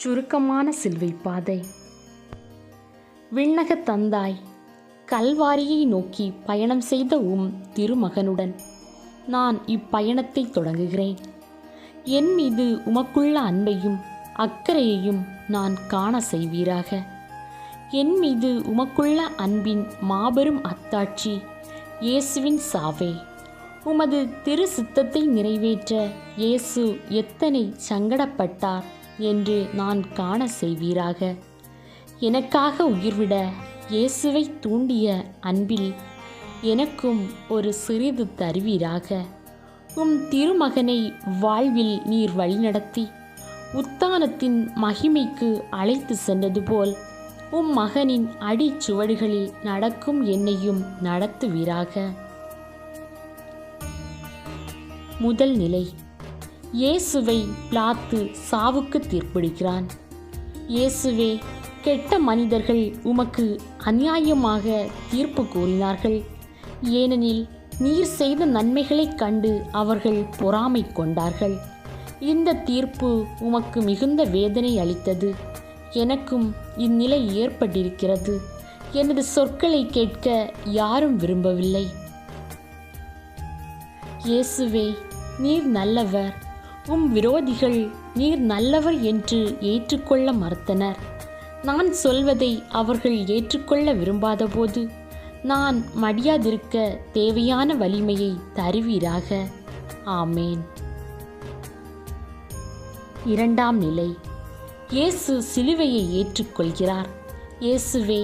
சுருக்கமான சிலுவை பாதை. விண்ணக தந்தாய், கல்வாரியை நோக்கி பயணம் செய்த திருமகனுடன் நான் இப்பயணத்தை தொடங்குகிறேன். என் மீது உமக்குள்ள அன்பையும் அக்கறையையும் நான் காண செய்வீராக. என் மீது உமக்குள்ள அன்பின் மாபெரும் அத்தாட்சி இயேசுவின் சாவே. உமது திரு சித்தத்தை நிறைவேற்ற இயேசு எத்தனை சங்கடப்பட்டார் என்று நான் காண செய்வீராக. எனக்காக உயிர்விட இயேசுவை தூண்டிய அன்பில் எனக்கும் ஒரு சிறிது தருவீராக. திருமகனை வாழ்வில் நீர் வழிநடத்தி உத்தானத்தின் மகிமைக்கு அழைத்து சென்றது போல் மகனின் அடிச்சுவடுகளில் நடக்கும் என்னையும் நடத்துவீராக. முதல் நிலை. இயேசுவை பிலாத்து சாவுக்கு தீர்ப்பளிக்கிறான். இயேசுவே, கெட்ட மனிதர்கள் உமக்கு அநியாயமாக தீர்ப்பு கூறினார்கள். ஏனெனில் நீர் செய்த நன்மைகளைக் கண்டு அவர்கள் பொறாமை கொண்டார்கள். இந்த தீர்ப்பு உமக்கு மிகுந்த வேதனை அளித்தது. எனக்கும் இந்நிலை ஏற்பட்டிருக்கிறது. எனது சொற்களை கேட்க யாரும் விரும்பவில்லை. இயேசுவே, நீர் நல்லவர். விரோதிகள் நீர் நல்லவர் என்று ஏற்றுக்கொள்ள மறுத்தனர். நான் சொல்வதை அவர்கள் ஏற்றுக்கொள்ள விரும்பாத போது நான் மடியாதிருக்க தேவையான வலிமையை தருவீராக. ஆமேன். இரண்டாம் நிலை. இயேசு சிலுவையை ஏற்றுக்கொள்கிறார். இயேசுவே,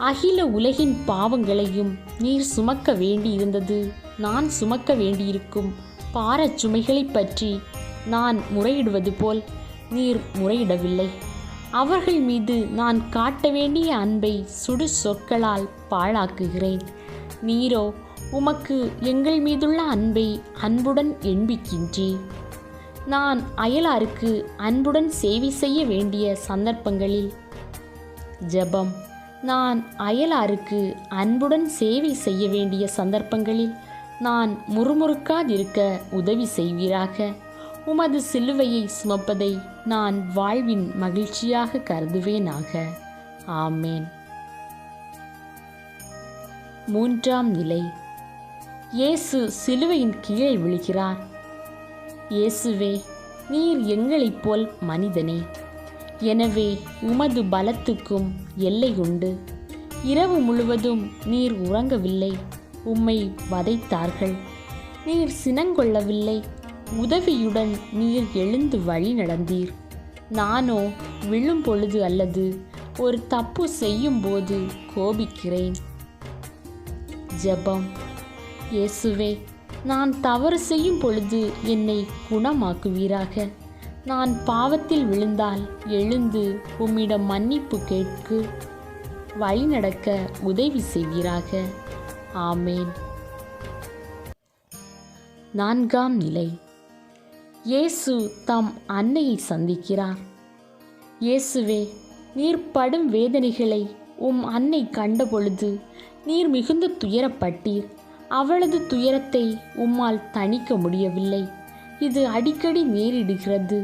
அகில உலகின் பாவங்களையும் நீர் சுமக்க வேண்டியிருந்தது. நான் சுமக்க வேண்டியிருக்கும் பாரச் சுமைகளை பற்றி நான் முறையிடுவது போல் நீர் முறையிடவில்லை. அவர்கள் மீது நான் காட்ட வேண்டிய அன்பை சுடு சொற்களால் பாழாக்குகிறேன். நீரோ உமக்கு எங்கள் மீதுள்ள அன்பை அன்புடன் எண்பிக்கின்றீர். நான் அயலாருக்கு அன்புடன் சேவை செய்ய வேண்டிய சந்தர்ப்பங்களில் ஜெபம். நான் அயலாருக்கு அன்புடன் சேவை செய்ய வேண்டிய சந்தர்ப்பங்களில் நான் முறுமுறுக்காதிருக்க உதவி செய்வீராக. உமது சிலுவையை சுமப்பதை நான் வாழ்வின் மகிழ்ச்சியாக கருதுவேனாக. ஆமேன். மூன்றாம் நிலை. இயேசு சிலுவையின் கீழே விழுகிறார். இயேசுவே, நீர் எங்களைப் போல் மனிதனே. எனவே உமது பலத்துக்கும் எல்லை உண்டு. இரவு முழுவதும் நீர் உறங்கவில்லை. உம்மை வதைத்தார்கள். நீர் சினங்கொள்ளவில்லை. உதவியுடன் நீர் எழுந்து வழி நடந்தீர். நானோ விழும் பொழுது அல்லது ஒரு தப்பு செய்யும் போது கோபிக்கிறேன். ஜெபம். இயேசுவே, நான் தவறு செய்யும் பொழுது என்னை குணமாக்குவீராக. நான் பாவத்தில் விழுந்தால் எழுந்து உம்மிடம் மன்னிப்பு கேட்கு வழிநடக்க உதவி செய்வீராக. ஆமேன். நான்காம் நிலை. இயேசு தம் அன்னையை சந்திக்கிறார். இயேசுவே, நீர் படும் வேதனைகளை அன்னை கண்டபொழுது நீர் மிகுந்த துயரப்பட்டீர். அவளது துயரத்தை உம்மால் தணிக்க முடியவில்லை. இது அடிக்கடி நேரிடுகிறது.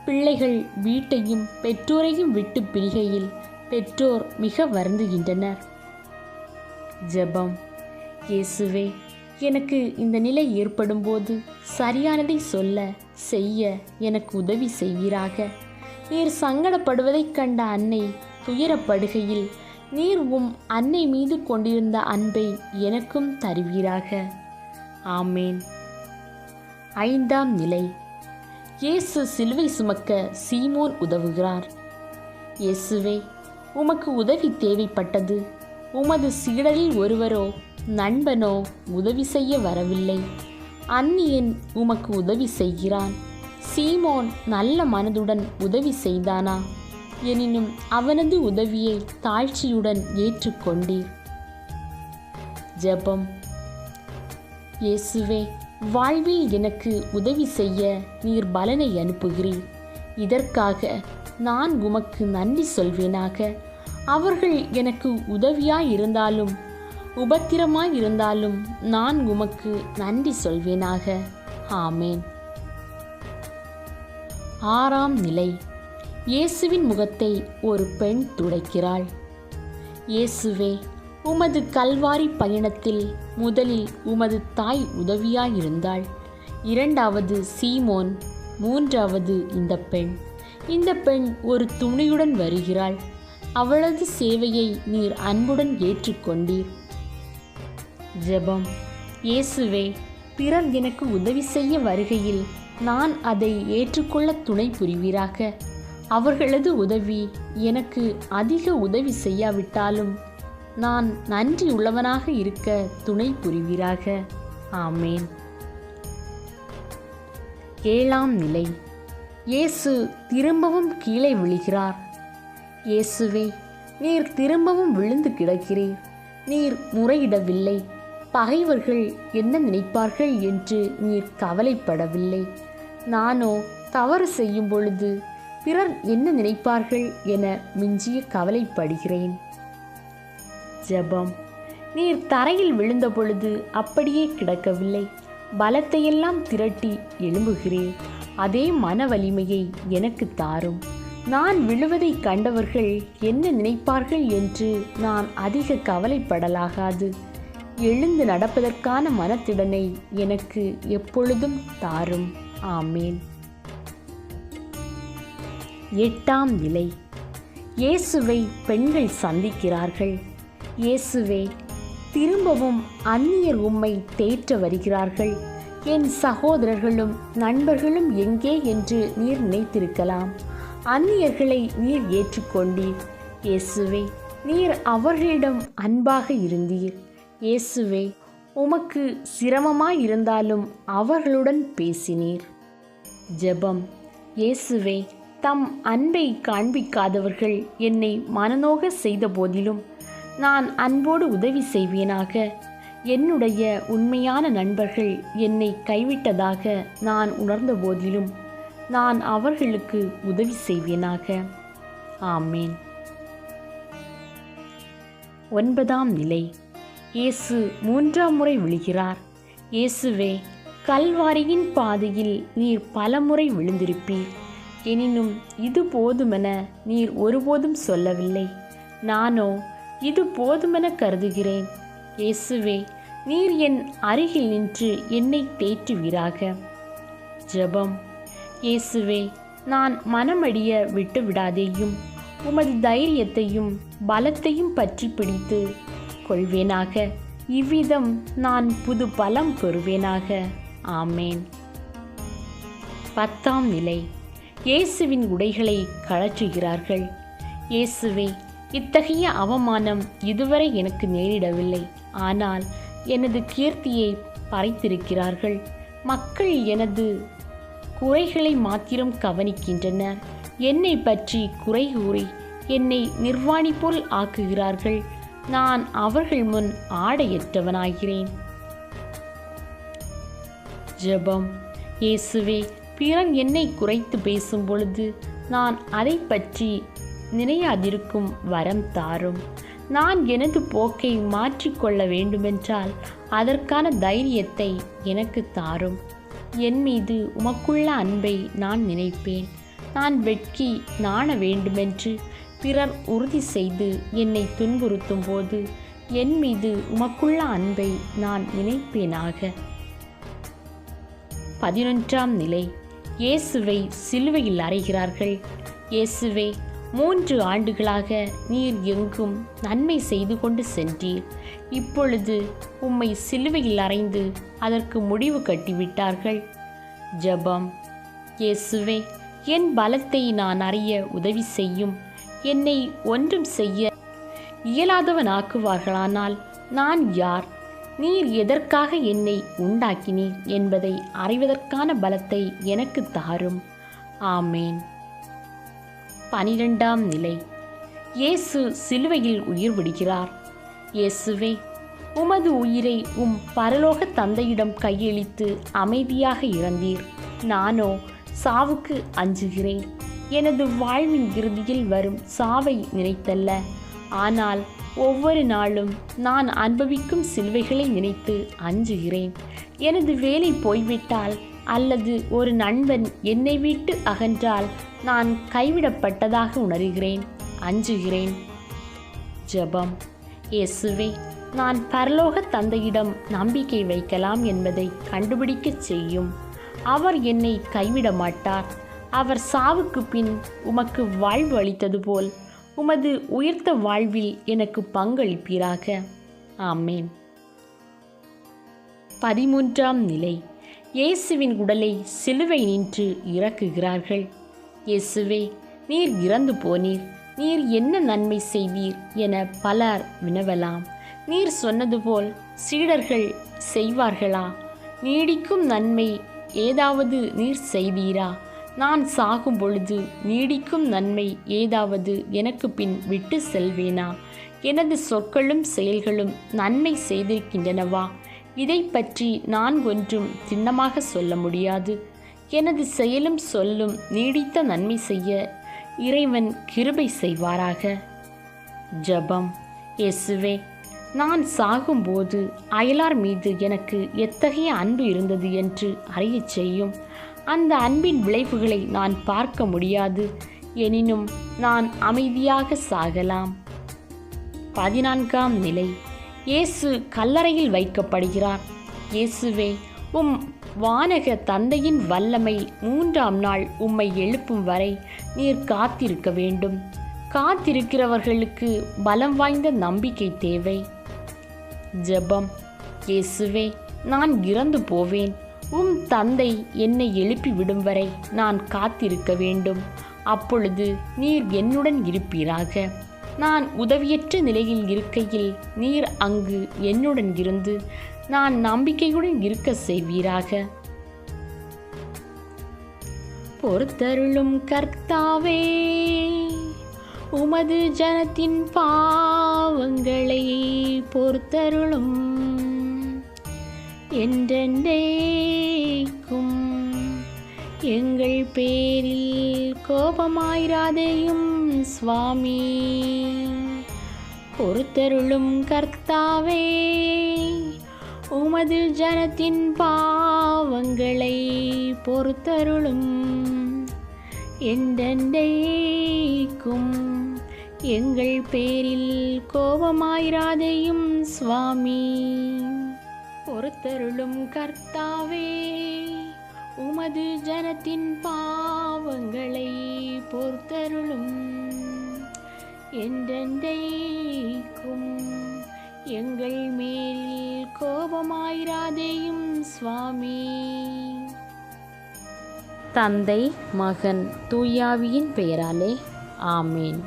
பிள்ளைகள் வீட்டையும் பெற்றோரையும் விட்டு பிரிகையில் பெற்றோர் மிக வருந்துகின்றனர். ஜெபம். இயேசுவே, எனக்கு இந்த நிலை ஏற்படும் போது சரியானதை சொல்ல செய்ய எனக்கு உதவி செய்வீராக. நீர் சங்கடப்படுவதைக் கண்ட அன்னை துயரப்படுகையில் நீர் அன்னை மீது கொண்டிருந்த அன்பை எனக்கும் தருவீராக. ஆமேன். ஐந்தாம் நிலை. இயேசு சிலுவை சுமக்க சீமோன் உதவுகிறார். இயேசுவே, உமக்கு உதவி தேவைப்பட்டது. உமது சீடரில் ஒருவரோ நண்பனோ உதவி செய்ய வரவில்லை. அந்நியன் உமக்கு உதவி செய்கிறான். சீமோன் நல்ல மனதுடன் உதவி செய்தானா? எனினும் அவனது உதவியை தாழ்ச்சியுடன் ஏற்றுக்கொண்டீர். ஜெபம். இயேசுவே, வாழ்வில் எனக்கு உதவி செய்ய நீர் பலனை அனுப்புகிறீர். இதற்காக நான் உமக்கு நன்றி சொல்வேனாக. அவர்கள் எனக்கு உதவியாயிருந்தாலும் உபத்திரமாயிருந்தாலும் நான் உமக்கு நன்றி சொல்வேனாக. ஆமேன். ஆறாம் நிலை. இயேசுவின் முகத்தை ஒரு பெண் துடைக்கிறாள். இயேசுவே, உமது கல்வாரி பயணத்தில் முதலில் உமது தாய் உதவியாயிருந்தாள். இரண்டாவது சீமோன், மூன்றாவது இந்த பெண். இந்த பெண் ஒரு துணியுடன் வருகிறாள். அவளது சேவையை நீர் அன்புடன் ஏற்றுக்கொண்டீர். ஜெபம். இயேசுவே, பிறர் எனக்கு உதவி செய்ய வருகையில் நான் அதை ஏற்றுக்கொள்ள துணை புரிவீராக. அவர்களது உதவி எனக்கு அதிக உதவி செய்யாவிட்டாலும் நான் நன்றி உள்ளவனாக இருக்க துணை புரிவீராக. ஆமேன். 7ஆம் நிலை. இயேசு திரும்பவும் கீழே விழுகிறார். இயேசுவே, நீர் திரும்பவும் விழுந்து கிடக்கிறீர். நீர் முறையிடவில்லை. பகைவர்கள் என்ன நினைப்பார்கள் என்று நீர் கவலைப்படவில்லை. நானோ தவறு செய்யும் பொழுது பிறர் என்ன நினைப்பார்கள் என மிஞ்சிய கவலைப்படுகிறேன். ஜெபம். நீர் தரையில் விழுந்த பொழுது அப்படியே கிடக்கவில்லை. பலத்தையெல்லாம் திரட்டி எழும்புகிறேன். அதே மன வலிமையை எனக்கு தாரும். நான் விழுவதை கண்டவர்கள் என்ன நினைப்பார்கள் என்று நான் அதிக கவலைப்படலாகாது. எழுந்து நடப்பதற்கான மனத்திடனை எனக்கு எப்பொழுதும் தாரும். ஆமேன். 8ஆம் நிலை. இயேசுவை பெண்கள் சந்திக்கிறார்கள். இயேசுவே, திரும்பவும் அந்நியர் உம்மை தேற்ற வருகிறார்கள். என் சகோதரர்களும் நண்பர்களும் எங்கே என்று நீர் நினைத்திருக்கலாம். அந்நியர்களை நீர் ஏற்றுக்கொண்டீர். இயேசுவே, நீர் அவர்களிடம் அன்பாக இருந்தீர். இயேசுவே, உமக்கு சிரமமாயிருந்தாலும் அவர்களுடன் பேசினீர். ஜெபம். இயேசுவே, தம் அன்பை காண்பிக்காதவர்கள் என்னை மனநோக செய்த போதிலும் நான் அன்போடு உதவி செய்வேனாக. என்னுடைய உண்மையான நண்பர்கள் என்னை கைவிட்டதாக நான் உணர்ந்த போதிலும் நான் அவர்களுக்கு உதவி செய்வேனாக. ஆமேன். 9ஆம் நிலை. இயேசு 3ஆம் முறை விழுகிறார். இயேசுவே, கல்வாரியின் பாதையில் நீர் பலமுறை விழுந்திருப்பீர். எனினும் இது போதுமென நீர் ஒருபோதும் சொல்லவில்லை. நானோ இது போதுமென கருதுகிறேன். இயேசுவே, நீர் என் அருகில் நின்று என்னை தேற்றுவீராக. ஜெபம். இயேசுவே, நான் மனமடிய விட்டுவிடாதேயும். உமது தைரியத்தையும் பலத்தையும் பற்றி பிடித்து கொள்வேனாக. இவ்விதம் நான் புது பலம் பெறுவேனாக. ஆமேன். 10ஆம் நிலை. இயேசுவின் உடைகளை கழற்றுகிறார்கள். இயேசுவே, இத்தகைய அவமானம் இதுவரை எனக்கு நேரிடவில்லை. ஆனால் எனது கீர்த்தியை பறைத்திருக்கிறார்கள். மக்கள் எனது குறைகளை மாத்திரம் கவனிக்கின்றனர். என்னை பற்றி குறை கூறி என்னை நிர்வாணி போல் ஆக்குகிறார்கள். நான் அவர்கள் முன் ஆடையற்றவனாகிறேன். ஜெபம். இயேசுவே, பிறர் என்னை குறைத்து பேசும் பொழுது நான் அதை பற்றி நினையாதிருக்கும் வரம் தாரும். நான் எனது போக்கை மாற்றிக்கொள்ள வேண்டுமென்றால் அதற்கான தைரியத்தை எனக்கு தாரும். என் மீது உமக்குள்ள அன்பை நான் நினைப்பேன். நான் வெட்கி நாண வேண்டுமென்று பிறர் உறுதி செய்து என்னை துன்புறுத்தும் போது என் மீது உமக்குள்ள அன்பை நான் நினைப்பேனாக. 11ஆம் நிலை. இயேசுவை சிலுவையில் அறைகிறார்கள். இயேசுவே, 3 ஆண்டுகளாக நீர் எங்கும் நன்மை செய்து கொண்டு சென்றீர். இப்பொழுது உம்மை சிலுவையில் அறைந்து அதற்கு முடிவு கட்டிவிட்டார்கள். ஜெபம். இயேசுவே, என் பலத்தை நான் அறிய உதவி செய்யும். என்னை ஒன்றும் செய்ய இயலாதவனாக்குவார்களானால் நான் யார்? நீர் எதற்காக என்னை உண்டாக்கினீர் என்பதை அறிவதற்கான பலத்தை எனக்கு தாரும். ஆமேன். 12ஆம் நிலை. இயேசு சிலுவையில் உயிர் விடுகிறார். இயேசுவே, உமது உயிரை உம் பரலோக தந்தையிடம் கையளித்து அமைதியாக இறந்தீர். நானோ சாவுக்கு அஞ்சுகிறேன். எனது வாழ்வின் இறுதியில் வரும் சாவை நினைத்தல்ல, ஆனால் ஒவ்வொரு நாளும் நான் அனுபவிக்கும் சிலுவைகளை நினைத்து அஞ்சுகிறேன். எனது வேலை போய்விட்டால் அல்லது ஒரு நண்பன் என்னை விட்டு அகன்றால் நான் கைவிடப்பட்டதாக உணர்கிறேன், அஞ்சுகிறேன். ஜெபம். இயேசுவே, நான் பரலோக தந்தையிடம் நம்பிக்கை வைக்கலாம் என்பதை கண்டுபிடிக்கச் செய்யும். அவர் என்னை கைவிட மாட்டார். அவர் சாவுக்கு பின் உமக்கு வாழ்வு அளித்தது போல் உமது உயர்த்த வாழ்வில் எனக்கு பங்களிப்பீராக. ஆமேன். 13ஆம் நிலை. இயேசுவின் உடலை சிலுவை நின்று இறக்குகிறார்கள். இயேசுவே, நீர் இறந்து போனீர், நீர் என்ன நன்மை செய்தீர் என பலர் வினவலாம். நீர் சொன்னது போல் சீடர்கள் செய்வார்களா? நீடிக்கும் நன்மை ஏதாவது நீர் செய்தீரா? நான் சாகும் பொழுது நீடிக்கும் நன்மை ஏதாவது எனக்கு பின் விட்டு செல்வேனா? எனது சொற்களும் செயல்களும் நன்மை செய்திருக்கின்றனவா? இதை பற்றி நான் ஒன்றும் திண்ணமாக சொல்ல முடியாது. எனது செயலும் சொல்லும் நீடித்த நன்மை செய்ய இறைவன் கிருபை செய்வாராக. ஜெபம். இயேசுவே, நான் சாகும்போது அயலார் மீது எனக்கு எத்தகைய அன்பு இருந்தது என்று அறியச் செய்யும். அந்த அன்பின் விளைவுகளை நான் பார்க்க முடியாது. எனினும் நான் அமைதியாக சாகலாம். 14ஆம் நிலை. இயேசு கல்லறையில் வைக்கப்படுகிறார். இயேசுவே, உம் வானக தந்தையின் வல்லமை 3ஆம் நாள் உம்மை எழுப்பும் வரை நீர் காத்திருக்க வேண்டும். காத்திருக்கிறவர்களுக்கு பலம் வாய்ந்த நம்பிக்கை தேவை. ஜெபம். இயேசுவே, நான் இறந்து போவேன். உம் தந்தை என்னை எழுப்பி விடும் வரை நான் காத்திருக்க வேண்டும். அப்பொழுது நீர் என்னுடன் இருப்பீராக. நான் உதவியற்ற நிலையில் இருக்கையில் நீர் அங்கு என்னுடன் இருந்து நான் நம்பிக்கையுடன் இருக்க செய்வீராக. பொறுத்தருளும் கர்த்தாவே, உமது ஜனத்தின் பாவங்களை பொறுத்தருளும். என்றென்றைக்கும் எங்கள் பேரில் கோபமாயிராதேயும் சுவாமி. பொறுத்தருளும் கர்த்தாவே, உமது ஜனத்தின் பாவங்களை பொறுத்தருளும். என்றென்றைக்கும் எங்கள் பேரில் கோபமாயிராதேயும் சுவாமி. பொறுத்தருளும் கர்த்தாவே, உமது ஜனத்தின் பாவங்களை பொறுத்தருளும். என்றென்றைக்கும் எங்கள் மேலில் கோபமாயிராதேயும் சுவாமி. தந்தை, மகன், தூயாவியின் பெயராலே ஆமேன்.